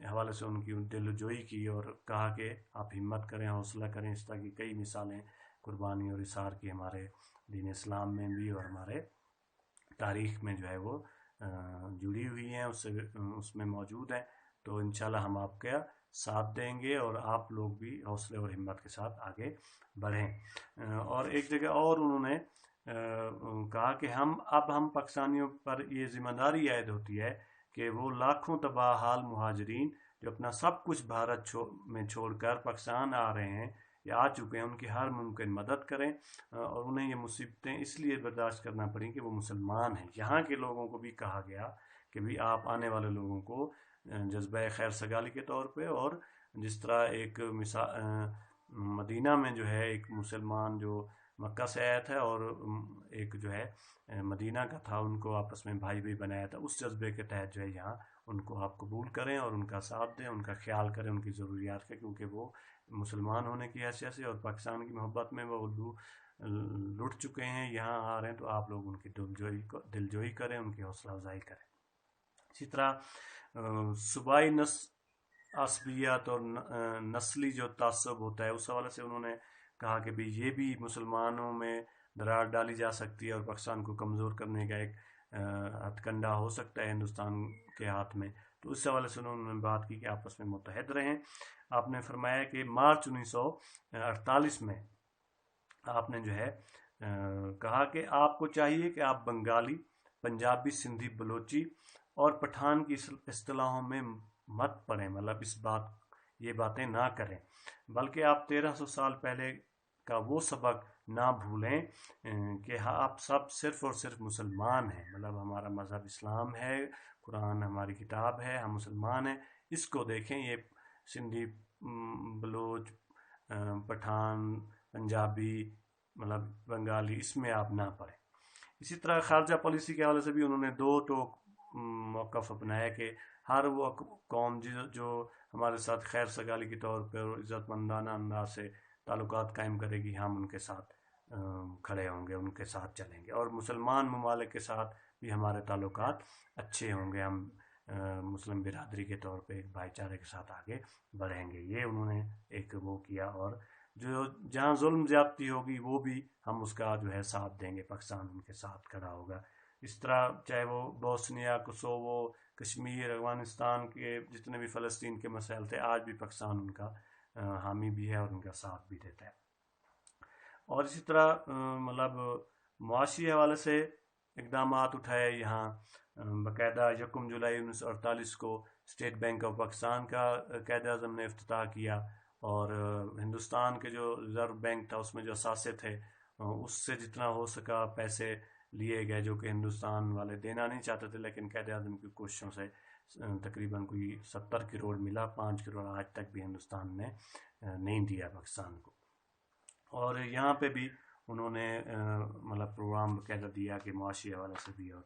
حوالے سے ان کی دل جوئی کی اور کہا کہ آپ ہمت کریں، حوصلہ کریں۔ اس طرح کی کئی مثالیں قربانی اور اثار کی ہمارے دین اسلام میں بھی اور ہمارے تاریخ میں جو ہے وہ جڑی ہوئی ہیں، اس میں موجود ہیں۔ تو انشاءاللہ ہم آپ کا ساتھ دیں گے اور آپ لوگ بھی حوصلے اور ہمت کے ساتھ آگے بڑھیں۔ اور ایک جگہ اور انہوں نے کہا کہ ہم پاکستانیوں پر یہ ذمہ داری عائد ہوتی ہے کہ وہ لاکھوں تباہ حال مہاجرین جو اپنا سب کچھ بھارت میں چھوڑ کر پاکستان آ رہے ہیں یا آ چکے ہیں، ان کی ہر ممکن مدد کریں، اور انہیں یہ مصیبتیں اس لیے برداشت کرنا پڑیں کہ وہ مسلمان ہیں۔ یہاں کے لوگوں کو بھی کہا گیا کہ بھی آپ آنے والے لوگوں کو جذبہ خیر سگالی کے طور پہ، اور جس طرح ایک مدینہ میں جو ہے ایک مسلمان جو مکہ سے آیا تھا اور ایک جو ہے مدینہ کا تھا، ان کو آپس میں بھائی بھی بنایا تھا، اس جذبے کے تحت جو ہے یہاں ان کو آپ قبول کریں اور ان کا ساتھ دیں، ان کا خیال کریں، ان کی ضروریات کا، کیونکہ وہ مسلمان ہونے کی حیثیت سے اور پاکستان کی محبت میں وہ لٹ چکے ہیں، یہاں آ رہے ہیں، تو آپ لوگ ان کی دلجوئی کریں، ان کی حوصلہ افزائی کریں۔ اسی طرح صوبائی عصبیت اور نسلی جو تعصب ہوتا ہے، اس حوالے سے انہوں نے کہا کہ بھی یہ بھی مسلمانوں میں دراڑ ڈالی جا سکتی ہے اور پاکستان کو کمزور کرنے کا ایک ہتھ کنڈا ہو سکتا ہے ہندوستان کے ہاتھ میں۔ تو اس حوالے سے انہوں نے بات کی کہ آپس میں متحد رہیں۔ آپ نے فرمایا کہ مارچ 1948 میں آپ نے جو ہے کہا کہ آپ کو چاہیے کہ آپ بنگالی، پنجابی، سندھی، بلوچی اور پٹھان کی اصطلاحوں میں مت پڑیں، مطلب یہ باتیں نہ کریں، بلکہ آپ 1300 سال پہلے کا وہ سبق نہ بھولیں کہ آپ سب صرف اور صرف مسلمان ہیں، مطلب ہمارا مذہب اسلام ہے، قرآن ہماری کتاب ہے، ہم مسلمان ہیں، اس کو دیکھیں۔ یہ سندھی، بلوچ، پٹھان، پنجابی، مطلب بنگالی، اس میں آپ نہ پڑیں۔ اسی طرح خارجہ پالیسی کے حوالے سے بھی انہوں نے دو ٹوک موقف اپنایا کہ ہر وہ قوم جو ہمارے ساتھ خیر سگالی کے طور پر اور عزت مندانہ انداز سے تعلقات قائم کرے گی، ہم ان کے ساتھ کھڑے ہوں گے، ان کے ساتھ چلیں گے، اور مسلمان ممالک کے ساتھ بھی ہمارے تعلقات اچھے ہوں گے، ہم مسلم برادری کے طور پہ ایک بھائی چارے کے ساتھ آگے بڑھیں گے۔ یہ انہوں نے ایک وہ کیا، اور جو جہاں ظلم زیادتی ہوگی وہ بھی ہم اس کا جو ہے ساتھ دیں گے، پاکستان ان کے ساتھ کھڑا ہوگا۔ اس طرح چاہے وہ بوسنیا، کوسوو، کشمیر، افغانستان کے جتنے بھی فلسطین کے مسائل تھے، آج بھی پاکستان ان کا حامی بھی ہے اور ان کا ساتھ بھی دیتا ہے۔ اور اسی طرح مطلب معاشی حوالے سے اقدامات اٹھائے۔ یہاں باقاعدہ 1 جولائی 1948 کو اسٹیٹ بینک آف پاکستان کا قائد اعظم نے افتتاح کیا، اور ہندوستان کے جو ریزرو بینک تھا اس میں جو اثاثے تھے اس سے جتنا ہو سکا پیسے لیے گئے، جو کہ ہندوستان والے دینا نہیں چاہتے تھے، لیکن قائد اعظم کی کوششوں سے تقریباً کوئی 70 کروڑ ملا، 5 کروڑ آج تک بھی ہندوستان نے نہیں دیا پاکستان کو۔ اور یہاں پہ بھی انہوں نے مطلب پروگرام باقاعدہ دیا کہ معاشی حوالے سے بھی، اور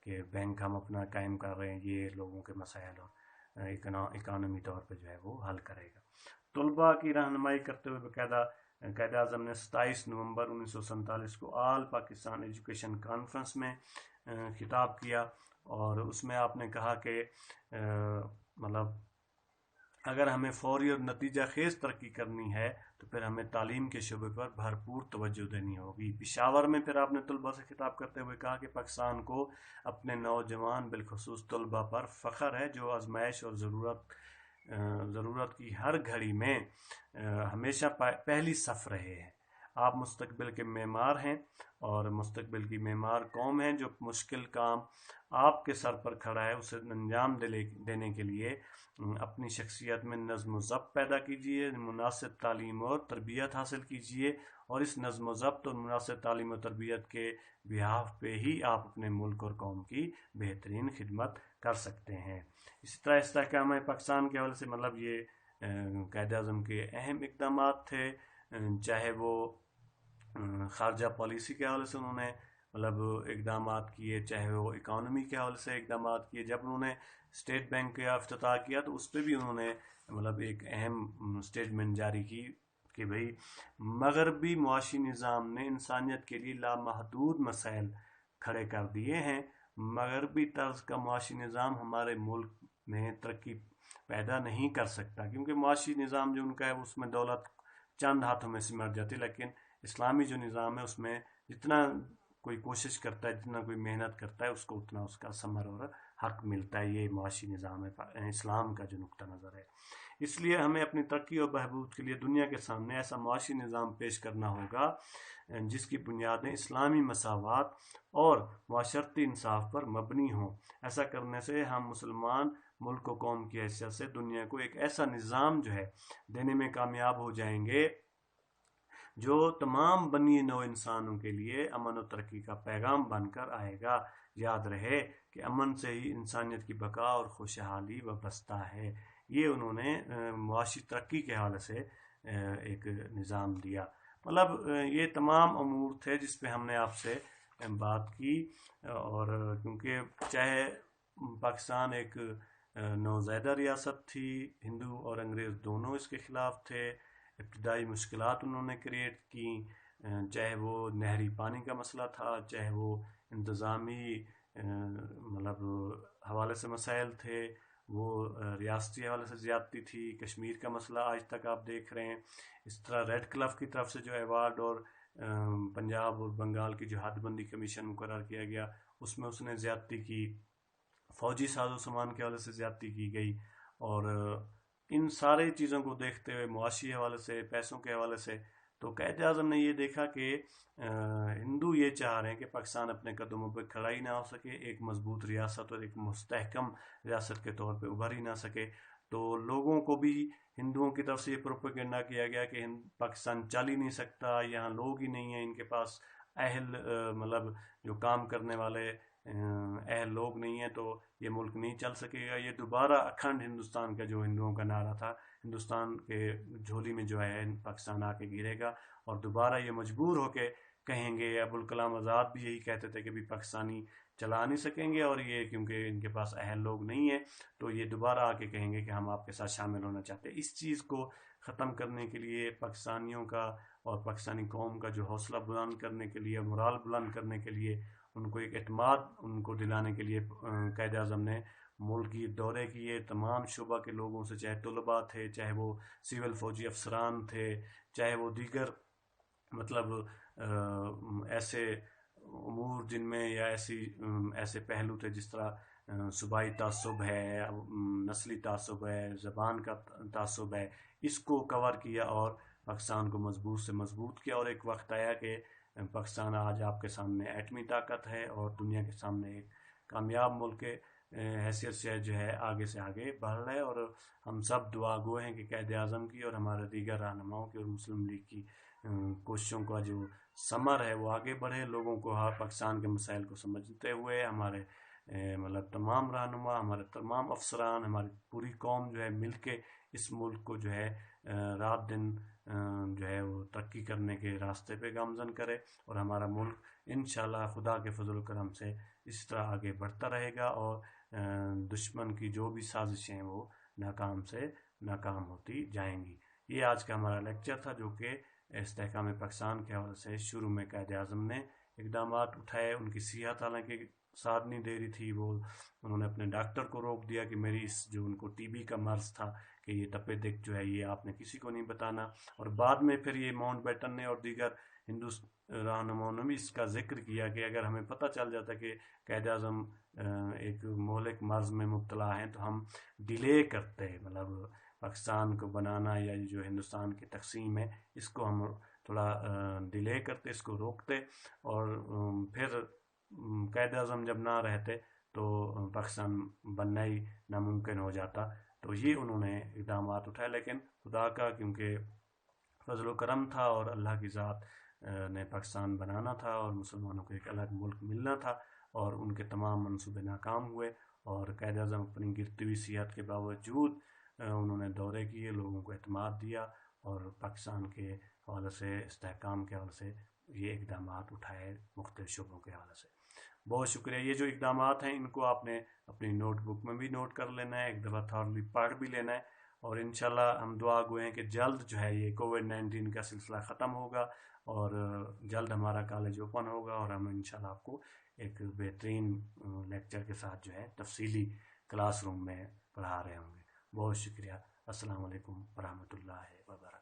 کہ بینک ہم اپنا قائم کر رہے ہیں، یہ لوگوں کے مسائل اور اکانومی طور پہ جو ہے وہ حل کرے گا۔ طلباء کی رہنمائی کرتے ہوئے باقاعدہ قائد اعظم نے 27 نومبر 1947 کو آل پاکستان ایجوکیشن کانفرنس میں خطاب کیا، اور اس میں آپ نے کہا کہ مطلب اگر ہمیں فوری اور نتیجہ خیز ترقی کرنی ہے تو پھر ہمیں تعلیم کے شعبے پر بھرپور توجہ دینی ہوگی۔ پشاور میں پھر آپ نے طلباء سے خطاب کرتے ہوئے کہا کہ پاکستان کو اپنے نوجوان بالخصوص طلباء پر فخر ہے، جو آزمائش اور ضرورت کی ہر گھڑی میں ہمیشہ پہلی صف رہے ہیں۔ آپ مستقبل کے معمار ہیں اور مستقبل کی معمار قوم ہیں۔ جو مشکل کام آپ کے سر پر کھڑا ہے اسے انجام دینے کے لیے اپنی شخصیت میں نظم و ضبط پیدا کیجیے، مناسب تعلیم اور تربیت حاصل کیجیے، اور اس نظم و ضبط اور مناسب تعلیم و تربیت کے بحاف پہ ہی آپ اپنے ملک اور قوم کی بہترین خدمت کر سکتے ہیں۔ اسی طرح استحکام پاکستان کے حوالے سے مطلب یہ قائد اعظم کے اہم اقدامات تھے، چاہے وہ خارجہ پالیسی کے حوالے سے انہوں نے مطلب اقدامات کیے، چاہے وہ اکانومی کے حوالے سے اقدامات کیے۔ جب انہوں نے اسٹیٹ بینک کا افتتاح کیا تو اس پہ بھی انہوں نے مطلب ایک اہم اسٹیٹمنٹ جاری کی کہ بھئی مغربی معاشی نظام نے انسانیت کے لیے لامحدود مسائل کھڑے کر دیے ہیں، مغربی طرز کا معاشی نظام ہمارے ملک میں ترقی پیدا نہیں کر سکتا، کیونکہ معاشی نظام جو ان کا ہے اس میں دولت چند ہاتھوں میں سمٹ جاتی ہے، لیکن اسلامی جو نظام ہے اس میں جتنا کوئی کوشش کرتا ہے، جتنا کوئی محنت کرتا ہے، اس کو اتنا اس کا ثمر اور حق ملتا ہے۔ یہ معاشی نظام ہے اسلام کا جو نقطہ نظر ہے۔ اس لیے ہمیں اپنی ترقی اور بہبود کے لیے دنیا کے سامنے ایسا معاشی نظام پیش کرنا ہوگا جس کی بنیادیں اسلامی مساوات اور معاشرتی انصاف پر مبنی ہوں۔ ایسا کرنے سے ہم مسلمان ملک و قوم کی حیثیت سے دنیا کو ایک ایسا نظام جو ہے دینے میں کامیاب ہو جائیں گے جو تمام بنی نوع انسانوں کے لیے امن و ترقی کا پیغام بن کر آئے گا۔ یاد رہے کہ امن سے ہی انسانیت کی بقا اور خوشحالی وابستہ ہے۔ یہ انہوں نے معاشی ترقی کے حوالے سے ایک نظام دیا۔ مطلب یہ تمام امور تھے جس پہ ہم نے آپ سے بات کی، اور کیونکہ چاہے پاکستان ایک نوزائیدہ ریاست تھی، ہندو اور انگریز دونوں اس کے خلاف تھے، ابتدائی مشکلات انہوں نے کریٹ کی، چاہے وہ نہری پانی کا مسئلہ تھا، چاہے وہ انتظامی مطلب حوالے سے مسائل تھے، وہ ریاستی حوالے سے زیادتی تھی، کشمیر کا مسئلہ آج تک آپ دیکھ رہے ہیں۔ اس طرح ریڈ کلف کی طرف سے جو ایوارڈ اور پنجاب اور بنگال کی جو حد بندی کمیشن مقرر کیا گیا اس میں اس نے زیادتی کی، فوجی ساز و سامان کے حوالے سے زیادتی کی گئی، اور ان سارے چیزوں کو دیکھتے ہوئے معاشی حوالے سے، پیسوں کے حوالے سے، تو قائد اعظم نے یہ دیکھا کہ ہندو یہ چاہ رہے ہیں کہ پاکستان اپنے قدموں پہ کھڑا ہی نہ ہو سکے، ایک مضبوط ریاست اور ایک مستحکم ریاست کے طور پہ ابھر ہی نہ سکے۔ تو لوگوں کو بھی ہندوؤں کی طرف سے یہ پروپیگنڈا کیا گیا کہ پاکستان چل ہی نہیں سکتا، یہاں لوگ ہی نہیں ہیں، ان کے پاس اہل مطلب جو کام کرنے والے اہل لوگ نہیں ہیں، تو یہ ملک نہیں چل سکے گا۔ یہ دوبارہ اکھنڈ ہندوستان کا جو ہندوؤں کا نعرہ تھا، ہندوستان کے جھولی میں جو ہے پاکستان آ کے گرے گا، اور دوبارہ یہ مجبور ہو کے کہیں گے، ابوالکلام آزاد بھی یہی کہتے تھے کہ بھی پاکستانی چلا نہیں سکیں گے، اور یہ کیونکہ ان کے پاس اہل لوگ نہیں ہیں تو یہ دوبارہ آ کے کہیں گے کہ ہم آپ کے ساتھ شامل ہونا چاہتے ہیں۔ اس چیز کو ختم کرنے کے لیے، پاکستانیوں کا اور پاکستانی قوم کا جو حوصلہ بلند کرنے کے لیے، مورال بلند کرنے کے لیے، ان کو ایک اعتماد ان کو دلانے کے لیے قائد اعظم نے ملکی دورے کیے، تمام شعبہ کے لوگوں سے، چاہے طلباء تھے، چاہے وہ سول فوجی افسران تھے، چاہے وہ دیگر مطلب ایسے امور جن میں یا ایسے پہلو تھے جس طرح صوبائی تعصب ہے، نسلی تعصب ہے، زبان کا تعصب ہے، اس کو کور کیا اور پاکستان کو مضبوط سے مضبوط کیا۔ اور ایک وقت آیا کہ پاکستان آج آپ کے سامنے ایٹمی طاقت ہے اور دنیا کے سامنے ایک کامیاب ملک کے حیثیت سے جو ہے آگے سے آگے بڑھ رہا ہے، اور ہم سب دعا گو ہیں کہ قائد اعظم کی اور ہمارے دیگر رہنماؤں کی اور مسلم لیگ کی کوششوں کا جو ثمر ہے وہ آگے بڑھے، لوگوں کو پاکستان کے مسائل کو سمجھتے ہوئے ہمارے مطلب تمام رہنما، ہمارے تمام افسران، ہماری پوری قوم جو ہے مل کے اس ملک کو جو ہے رات دن جو ہے وہ ترقی کرنے کے راستے پہ گامزن کرے، اور ہمارا ملک انشاءاللہ خدا کے فضل و کرم سے اس طرح آگے بڑھتا رہے گا، اور دشمن کی جو بھی سازشیں وہ ناکام سے ناکام ہوتی جائیں گی۔ یہ آج کا ہمارا لیکچر تھا جو کہ استحکام پاکستان کے حوالے سے شروع میں قائد اعظم نے اقدامات اٹھائے۔ ان کی صحت حالانکہ ساتھ نہیں دے رہی تھی، انہوں نے اپنے ڈاکٹر کو روک دیا کہ میری جو ان کو ٹی بی کا مرض تھا کہ یہ تپے دق جو ہے یہ آپ نے کسی کو نہیں بتانا، اور بعد میں پھر یہ ماؤنٹ بیٹن نے اور دیگر ہندو رہنماؤں نے بھی اس کا ذکر کیا کہ اگر ہمیں پتہ چل جاتا کہ قائد اعظم ایک مہلک مرض میں مبتلا ہیں تو ہم ڈیلے کرتے، مطلب پاکستان کو بنانا یا جو ہندوستان کی تقسیم ہے اس کو ہم تھوڑا ڈیلے کرتے، اس کو روکتے، اور پھر قائد اعظم جب نہ رہتے تو پاکستان بننا ہی ناممکن ہو جاتا۔ تو یہ انہوں نے اقدامات اٹھائے، لیکن خدا کا کیونکہ فضل و کرم تھا اور اللہ کی ذات نے پاکستان بنانا تھا اور مسلمانوں کو ایک الگ ملک ملنا تھا، اور ان کے تمام منصوبے ناکام ہوئے، اور قائد اعظم اپنی گرتی ہوئی صحت کے باوجود انہوں نے دورے کیے، لوگوں کو اعتماد دیا، اور پاکستان کے حوالے سے، استحکام کے حوالے سے یہ اقدامات اٹھائے مختلف شعبوں کے حوالے سے۔ بہت شکریہ۔ یہ جو اقدامات ہیں ان کو آپ نے اپنی نوٹ بک میں بھی نوٹ کر لینا ہے، ایک دفعہ تھارلی پڑھ بھی لینا ہے، اور انشاءاللہ ہم دعا گو ہیں کہ جلد جو ہے یہ کووڈ-19 کا سلسلہ ختم ہوگا، اور جلد ہمارا کالج اوپن ہوگا، اور ہم انشاءاللہ آپ کو ایک بہترین لیکچر کے ساتھ جو ہے تفصیلی کلاس روم میں پڑھا رہے ہوں گے۔ بہت شکریہ۔ السلام علیکم ورحمۃ اللہ وبرکاتہ۔